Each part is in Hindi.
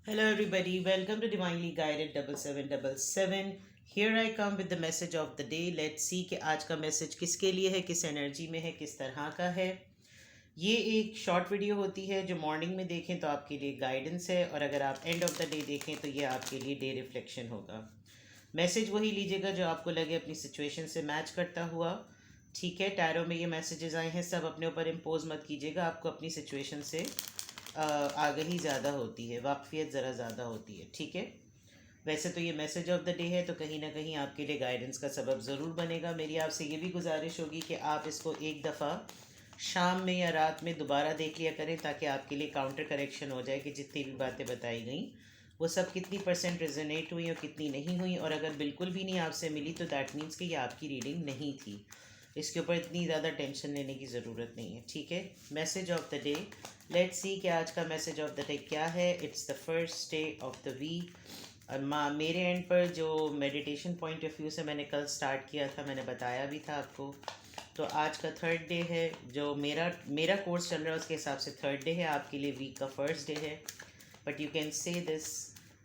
Hello, everybody. Welcome to Divinely Guided 7777. Here I come with the message of the day. Let's see कि आज का मैसेज किसके लिए है, किस एनर्जी में है, किस तरह का है। ये एक शॉर्ट वीडियो होती है जो मॉर्निंग में देखें तो आपके लिए गाइडेंस है, और अगर आप एंड ऑफ द डे देखें तो ये आपके लिए डे रिफ्लेक्शन होगा। मैसेज वही लीजिएगा जो आपको लगे अपनी सिचुएशन से मैच करता हुआ। ठीक है, टैरो में ये मैसेजेस आए हैं, सब अपने ऊपर इम्पोज मत कीजिएगा। आपको अपनी सिचुएशन से आगही ज़्यादा होती है, वाकफियत ज़रा ज़्यादा होती है। ठीक है, वैसे तो ये मैसेज ऑफ द डे है, तो कहीं ना कहीं आपके लिए गाइडेंस का सबब ज़रूर बनेगा। मेरी आपसे ये भी गुजारिश होगी कि आप इसको एक दफ़ा शाम में या रात में दोबारा देख लिया करें, ताकि आपके लिए काउंटर करेक्शन हो जाए कि जितनी भी बातें बताई गई वो सब कितनी परसेंट रेजोनेट हुई और कितनी नहीं हुई। और अगर बिल्कुल भी नहीं आपसे मिली तो दैट मीन्स कि ये आपकी रीडिंग नहीं थी। इसके ऊपर इतनी ज़्यादा टेंशन लेने की ज़रूरत नहीं है। ठीक है, message of the day, let's see कि आज का मैसेज ऑफ द डे क्या है। It's the first day of the week. और मेरे एंड पर जो मेडिटेशन पॉइंट ऑफ व्यू से मैंने कल स्टार्ट किया था, मैंने बताया भी था आपको, तो आज का थर्ड डे है। जो मेरा कोर्स चल रहा है उसके हिसाब से थर्ड डे है, आपके लिए वीक का फर्स्ट डे है। But you can say this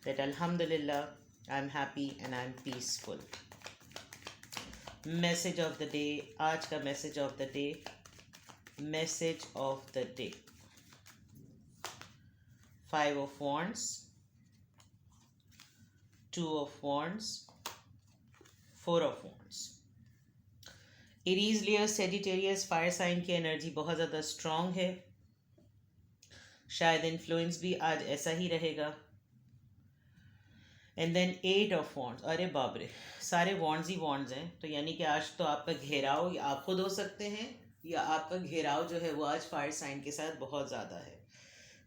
that अल्हम्दुलिल्लाह I am happy and I am peaceful. Message of the day, आज का message of the day, message of the day, 5 of wands, 2 of wands, 4 of wands। Aries, Leo, Sagittarius, fire sign की एनर्जी बहुत ज़्यादा स्ट्रॉन्ग है। शायद इन्फ्लुएंस भी आज ऐसा ही रहेगा। And then 8 of wands। अरे बाप रे, सारे वॉन्ड्स ही वॉन्ड्स हैं। तो यानी कि आज तो आपका घेराव या आप खुद हो सकते हैं, या आपका घेराव जो है वो आज फायर साइन के साथ बहुत ज़्यादा है।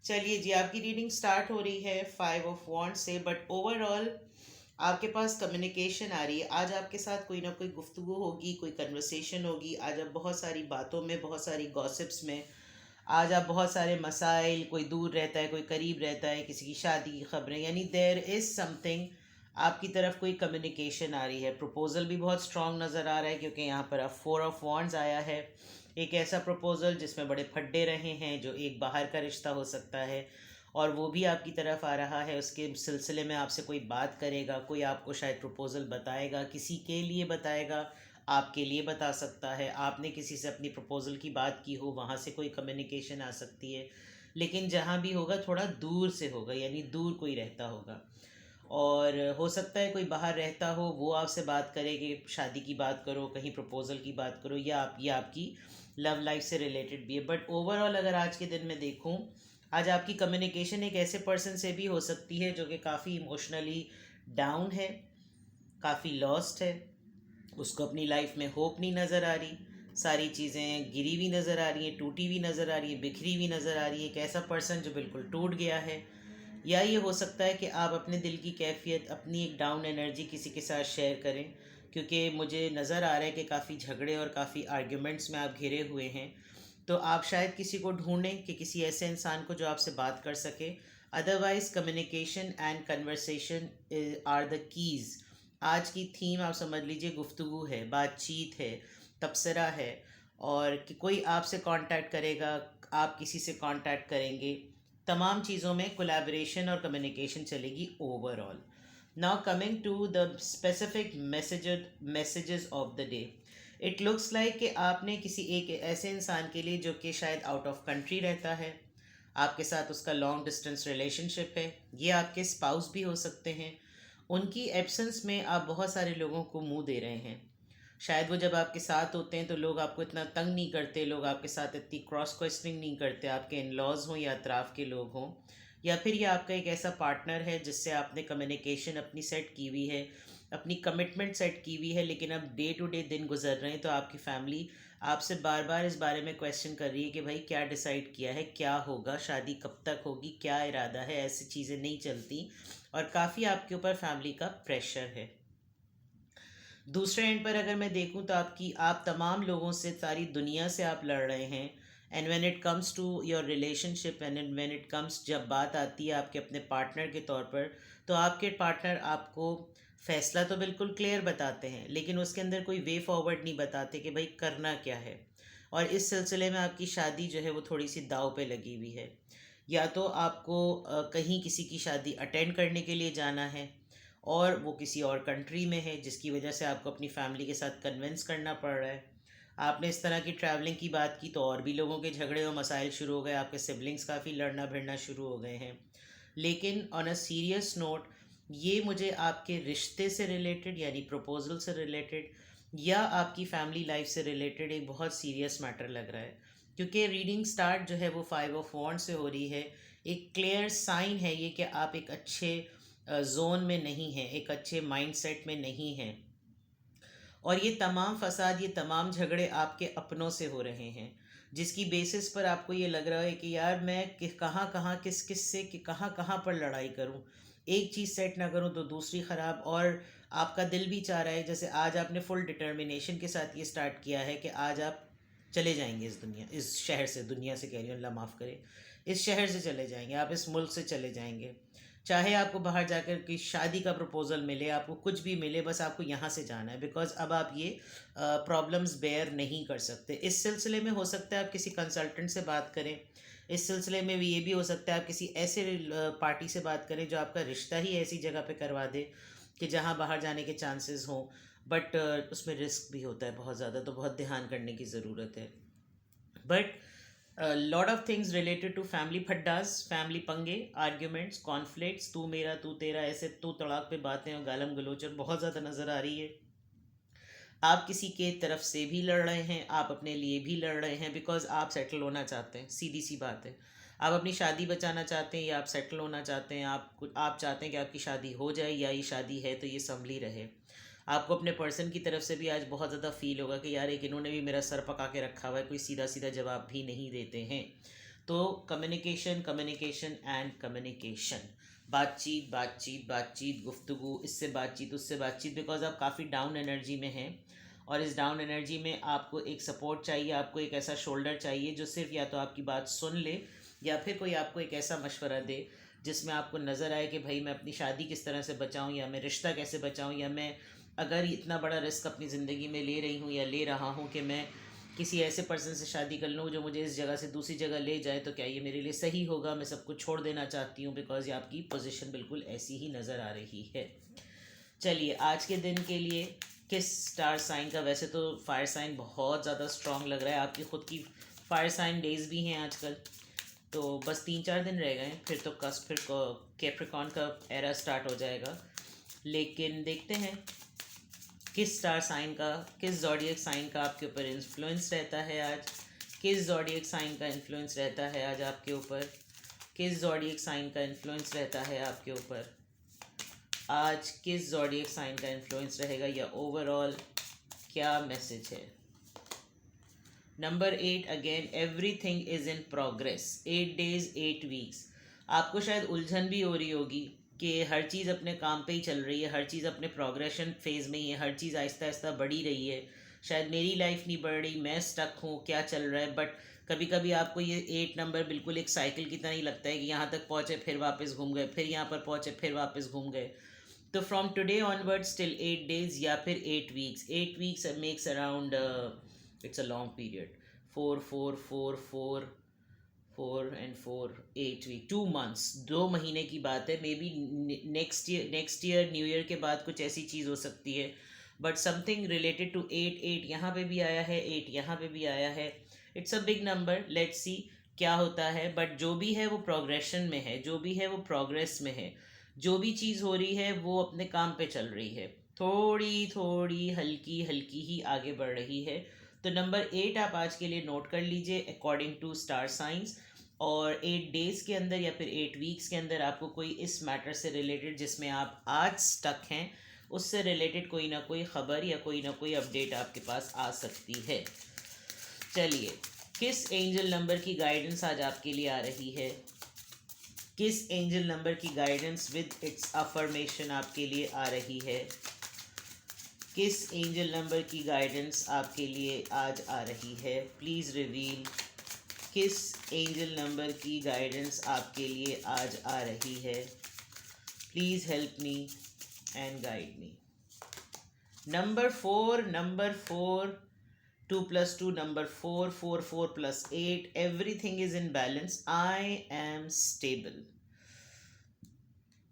चलिए जी, आपकी रीडिंग स्टार्ट हो रही है 5 of wands से। बट ओवरऑल आपके पास कम्युनिकेशन आ रही है। आज आपके साथ कोई ना कोई गुफ्तगू होगी, कोई कन्वर्सेशन होगी। आज आप बहुत सारी बातों में, बहुत सारी गॉसिप्स में, आज आप बहुत सारे मसाइल, कोई दूर रहता है, कोई करीब रहता है, किसी की शादी की खबरें, यानी देयर इज़ समथिंग, आपकी तरफ कोई कम्युनिकेशन आ रही है। प्रपोज़ल भी बहुत स्ट्रॉन्ग नज़र आ रहा है, क्योंकि यहाँ पर अब 4 of wands आया है। एक ऐसा प्रपोज़ल जिसमें बड़े फड्डे रहे हैं, जो एक बाहर का रिश्ता हो सकता है और वो भी आपकी तरफ आ रहा है। उसके सिलसिले में आपसे कोई बात करेगा, कोई आपको शायद प्रपोज़ल बताएगा, किसी के लिए बताएगा, आपके लिए बता सकता है। आपने किसी से अपनी प्रपोज़ल की बात की हो, वहाँ से कोई कम्युनिकेशन आ सकती है। लेकिन जहाँ भी होगा थोड़ा दूर से होगा, यानी दूर कोई रहता होगा। और हो सकता है कोई बाहर रहता हो, वो आपसे बात करे कि शादी की बात करो, कहीं प्रपोज़ल की बात करो, या आप ये आपकी लव लाइफ से रिलेटेड भी है। बट ओवरऑल अगर आज के दिन में देखूं, आज आपकी कम्युनिकेशन एक ऐसे पर्सन से भी हो सकती है जो कि काफ़ी इमोशनली डाउन है, काफ़ी लॉस्ट है। उसको अपनी लाइफ में होप नहीं नज़र आ रही, सारी चीज़ें गिरी हुई नज़र आ रही हैं, टूटी हुई नज़र आ रही है, बिखरी हुई नज़र आ रही है। एक ऐसा पर्सन जो बिल्कुल टूट गया है। या ये हो सकता है कि आप अपने दिल की कैफियत, अपनी एक डाउन एनर्जी किसी के साथ शेयर करें, क्योंकि मुझे नज़र आ रहा है कि काफ़ी झगड़े और काफ़ी आर्ग्यूमेंट्स में आप घिरे हुए हैं। तो आप शायद किसी को ढूंढें कि किसी ऐसे इंसान को जो आपसे बात कर सके। Otherwise communication and conversation are the keys. आज की थीम आप समझ लीजिए गुफ्तगू है, बातचीत है, तबसरा है, और कि कोई आपसे कांटेक्ट करेगा, आप किसी से कांटेक्ट करेंगे। तमाम चीज़ों में कोलैबोरेशन और कम्युनिकेशन चलेगी overall. Now coming to the specific messages of the day, it looks like कि आपने किसी एक ऐसे इंसान के लिए जो कि शायद आउट ऑफ कंट्री रहता है, आपके साथ उसका लॉन्ग डिस्टेंस रिलेशनशिप है, ये आपके स्पाउस भी हो सकते हैं। उनकी एब्सेंस में आप बहुत सारे लोगों को मुंह दे रहे हैं। शायद वो जब आपके साथ होते हैं तो लोग आपको इतना तंग नहीं करते, लोग आपके साथ इतनी क्रॉस क्वेश्चनिंग नहीं करते, आपके इन लॉज हों या अतराफ़ के लोग हों। या फिर ये आपका एक ऐसा पार्टनर है जिससे आपने कम्युनिकेशन अपनी सेट की हुई है, अपनी कमिटमेंट सेट की हुई है, लेकिन अब डे टू डे दिन गुजर रहे हैं तो आपकी फैमिली आपसे बार बार इस बारे में क्वेश्चन कर रही है कि भाई क्या डिसाइड किया है, क्या होगा, शादी कब तक होगी, क्या इरादा है। ऐसी चीज़ें नहीं चलती और काफ़ी आपके ऊपर फैमिली का प्रेशर है। दूसरे एंड पर अगर मैं देखूं तो आप तमाम लोगों से, सारी दुनिया से आप लड़ रहे हैं। And when it comes to your relationship, and when it comes, जब बात आती है आपके अपने पार्टनर के तौर पर, तो आपके पार्टनर आपको फैसला तो बिल्कुल क्लियर बताते हैं, लेकिन उसके अंदर कोई वे फॉरवर्ड नहीं बताते कि भाई करना क्या है। और इस सिलसिले में आपकी शादी जो है वो थोड़ी सी दाव पे लगी हुई है। या तो आपको कहीं किसी की शादी अटेंड करने के लिए जाना है और वो किसी और कंट्री में है, जिसकी वजह से आपको अपनी फैमिली के साथ कन्विंस करना पड़ रहा है। आपने इस तरह की ट्रैवलिंग की बात की तो और भी लोगों के झगड़े और मसाइल शुरू हो गए, आपके सिबलिंग्स काफ़ी लड़ना भिड़ना शुरू हो गए हैं। लेकिन ऑन अ सीरियस नोट, ये मुझे आपके रिश्ते से रिलेटेड यानी प्रपोजल से रिलेटेड या आपकी फैमिली लाइफ से रिलेटेड एक बहुत सीरियस मैटर लग रहा है, क्योंकि रीडिंग स्टार्ट जो है वो 5 ऑफ वॉन्ड्स से हो रही है। एक क्लियर साइन है ये कि आप एक अच्छे जोन में नहीं हैं, एक अच्छे माइंडसेट में नहीं हैं, और ये तमाम फसाद, ये तमाम झगड़े आपके अपनों से हो रहे हैं, जिसकी बेसिस पर आपको ये लग रहा है कि यार मैं कहाँ कहाँ किस किस से कि कहाँ कहाँ पर लड़ाई करूं, एक चीज़ सेट ना करूं तो दूसरी ख़राब। और आपका दिल भी चाह रहा है, जैसे आज आपने फुल डिटर्मिनेशन के साथ ये स्टार्ट किया है कि आज आप चले जाएंगे इस दुनिया, इस शहर से, दुनिया से कह रही हूँ, अल्लाह माफ़ करे, इस शहर से चले जाएंगे, आप इस मुल्क से चले जाएंगे। चाहे आपको बाहर जाकर की शादी का प्रपोज़ल मिले, आपको कुछ भी मिले, बस आपको यहाँ से जाना है, बिकॉज अब आप ये प्रॉब्लम्स बेयर नहीं कर सकते। इस सिलसिले में हो सकता है आप किसी कंसल्टेंट से बात करें, इस सिलसिले में भी ये भी हो सकता है आप किसी ऐसे पार्टी से बात करें जो आपका रिश्ता ही ऐसी जगह पे करवा दे कि जहाँ बाहर जाने के चांसेस हों, बट उसमें रिस्क भी होता है बहुत ज़्यादा, तो बहुत ध्यान करने की ज़रूरत है। But lot of things related to family फड्डास, फैमिली पंगे, आर्ग्यूमेंट्स, कॉन्फ्लिक्ट्स, तू मेरा तू तेरा, ऐसे तू तड़ाक पे बातें और गालम गलोच बहुत ज़्यादा नज़र आ रही है। आप किसी के तरफ से भी लड़ रहे हैं, आप अपने लिए भी लड़ रहे हैं, बिकॉज आप सेटल होना चाहते हैं, सीधी सी बात है। आप अपनी शादी बचाना चाहते हैं या आप सेटल होना चाहते हैं, आप चाहते हैं कि आपकी शादी हो जाए, या ये शादी है तो ये संभली रहे। आपको अपने पर्सन की तरफ से भी आज बहुत ज़्यादा फील होगा कि यार एक इन्होंने भी मेरा सर पका के रखा हुआ है, कोई सीधा सीधा जवाब भी नहीं देते हैं। तो कम्युनिकेशन, कम्युनिकेशन एंड कम्युनिकेशन, बातचीत बातचीत बातचीत, गुफ्तगू, इससे बातचीत उससे बातचीत, बिकॉज आप काफ़ी डाउन एनर्जी में हैं, और इस डाउन एनर्जी में आपको एक सपोर्ट चाहिए, आपको एक ऐसा शोल्डर चाहिए जो सिर्फ या तो आपकी बात सुन ले, या फिर कोई आपको एक ऐसा मशवरा दे जिसमें आपको नज़र आए कि भाई मैं अपनी शादी किस तरह से बचाऊं, या मैं रिश्ता कैसे बचाऊं, या मैं अगर इतना बड़ा रिस्क अपनी ज़िंदगी में ले रही हूँ या ले रहा हूँ कि मैं किसी ऐसे पर्सन से शादी कर लूँ जो मुझे इस जगह से दूसरी जगह ले जाए, तो क्या ये मेरे लिए सही होगा, मैं सब कुछ छोड़ देना चाहती हूँ, बिकॉज ये आपकी पोजीशन बिल्कुल ऐसी ही नज़र आ रही है। चलिए आज के दिन के लिए किस स्टार साइन का, वैसे तो फायर साइन बहुत ज़्यादा स्ट्रांग लग रहा है, आपकी ख़ुद की फायर साइन डेज भी हैं आजकल, तो बस 3-4 दिन रह गए, फिर तो कस्प, फिर कैप्रिकॉर्न का एरा स्टार्ट हो जाएगा। लेकिन देखते हैं किस स्टार साइन का, किस ज़ोडिएक साइन का आपके ऊपर इन्फ्लुएंस रहता है आज, किस ज़ोडिएक साइन का इन्फ्लुएंस रहता है आज आपके ऊपर, किस ज़ोडिएक साइन का इन्फ्लुएंस रहता है आपके ऊपर आज, किस ज़ोडिएक साइन का इन्फ्लुएंस रहेगा, या ओवरऑल क्या मैसेज है। Number 8 again, everything is in progress, 8 days 8 weeks। आपको शायद उलझन भी हो रही होगी कि हर चीज़ अपने काम पे ही चल रही है, हर चीज़ अपने प्रोग्रेशन फेज़ में ही है, हर चीज़ आहिस्ता आहिस्ता बढ़ी रही है, शायद मेरी लाइफ नहीं बढ़ रही, मैं स्टक हूँ, क्या चल रहा है। बट कभी कभी आपको ये 8 नंबर बिल्कुल एक साइकिल की तरह ही लगता है कि यहाँ तक पहुँचे फिर वापस घूम गए, फिर यहाँ पर पहुँचे फिर वापस घूम गए। तो from today onwards till 8 days या फिर 8 weeks, 8 weeks makes around, it's a long period, 4 4 4 4 4 and 4 8 week, 2 months, 2 महीने की बात है। May be next year new year के बाद कुछ ऐसी चीज़ हो सकती है, बट समथिंग रिलेटेड टू 8 यहाँ पे भी आया है, 8 यहाँ पे भी आया है। It's a big number, let's see क्या होता है। बट जो भी है वो प्रोग्रेशन में है, जो भी है वो प्रोग्रेस में है, जो भी चीज़ हो रही है वो अपने काम पे चल रही है, थोड़ी थोड़ी हल्की हल्की ही आगे बढ़ रही है। तो नंबर 8 आप आज के लिए नोट कर लीजिए अकॉर्डिंग टू स्टार साइंस। और 8 days के अंदर या फिर 8 weeks के अंदर आपको कोई इस मैटर से रिलेटेड जिसमें आप आज स्टक हैं, उससे रिलेटेड कोई ना कोई ख़बर या कोई ना कोई अपडेट आपके पास आ सकती है। चलिए, किस एंजल नंबर की गाइडेंस आज आपके लिए आ रही है, किस एंजल नंबर की गाइडेंस विद इट्स अफर्मेशन आपके लिए आ रही है, किस एंजल नंबर की गाइडेंस आपके लिए आज आ रही है, प्लीज़ रिवील। किस एंजल नंबर की गाइडेंस आपके लिए आज आ रही है, please help me and guide me. Number 4, 2 plus 2 number 4, 4 4 plus 8, everything is in balance. I am stable.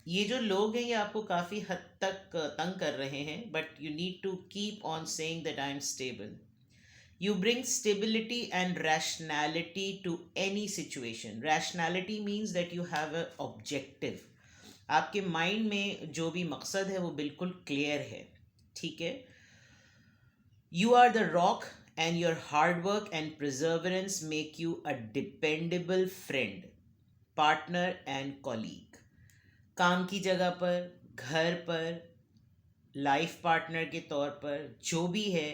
ये जो लोग हैं ये आपको काफ़ी हद तक तंग कर रहे हैं, but you need to keep on saying that I am stable. You bring stability and rationality to any situation. Rationality means that you have an objective. आपके माइंड में जो भी मकसद है वो बिल्कुल क्लियर है. ठीक है. You are the rock and your hard work and perseverance make you a dependable friend, partner and colleague. काम की जगह पर, घर पर, लाइफ पार्टनर के तौर पर, जो भी है,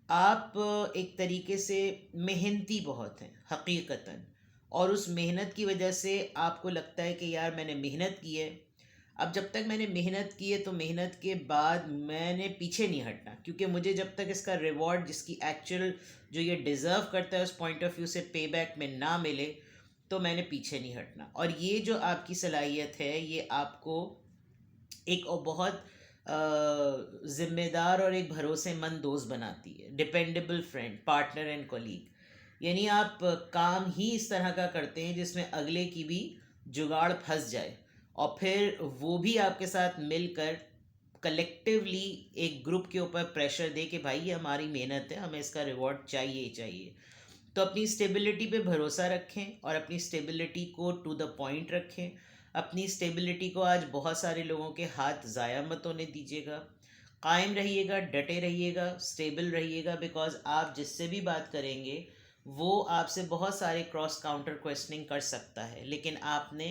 आप एक तरीके से मेहनती बहुत हैं हकीकतन. और उस मेहनत की वजह से आपको लगता है कि यार मैंने मेहनत की है. अब जब तक मैंने मेहनत की है तो मेहनत के बाद मैंने पीछे नहीं हटना, क्योंकि मुझे जब तक इसका रिवॉर्ड जिसकी एक्चुअल जो ये डिज़र्व करता है उस पॉइंट ऑफ व्यू से पे बैक में ना मिले तो मैंने पीछे नहीं हटना. और ये जो आपकी सलाहियत है ये आपको एक बहुत ज़िम्मेदार और एक भरोसेमंद दोस्त बनाती है. Dependable friend, partner and colleague. यानी आप काम ही इस तरह का करते हैं जिसमें अगले की भी जुगाड़ फंस जाए और फिर वो भी आपके साथ मिलकर कलेक्टिवली एक ग्रुप के ऊपर प्रेशर दे कि भाई ये हमारी मेहनत है, हमें इसका रिवॉर्ड चाहिए ही चाहिए. तो अपनी स्टेबिलिटी पे भरोसा रखें और अपनी स्टेबिलिटी को टू द पॉइंट रखें. अपनी स्टेबिलिटी को आज बहुत सारे लोगों के हाथ ज़ाया मत होने दीजिएगा. कायम रहिएगा, डटे रहिएगा, स्टेबल रहिएगा, बिकॉज आप जिससे भी बात करेंगे वो आपसे बहुत सारे क्रॉस काउंटर क्वेश्चनिंग कर सकता है, लेकिन आपने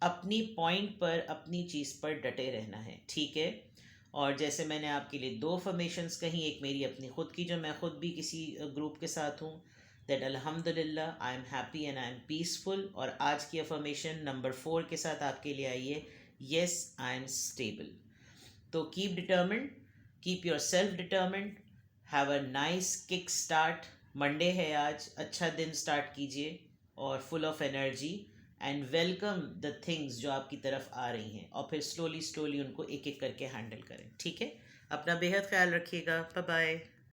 अपनी पॉइंट पर, अपनी चीज़ पर डटे रहना है. ठीक है. और जैसे मैंने आपके लिए 2 फॉर्मेशंस कही, एक मेरी अपनी ख़ुद की जो मैं ख़ुद भी किसी ग्रुप के साथ हूँ, दैट अल्हम्दुलिल्लाह I am happy and I am peaceful. और आज की अफर्मेशन नंबर 4 के साथ आपके लिए आई है, येस आई एम स्टेबल. तो keep determined, keep your self determined, have a nice kick start. Monday है आज, अच्छा दिन स्टार्ट कीजिए और full of energy, and welcome the things जो आपकी तरफ आ रही हैं और फिर स्लोली स्लोली उनको एक एक करके हैंडल करें. ठीक है. अपना बेहद ख्याल रखिएगा. Bye bye.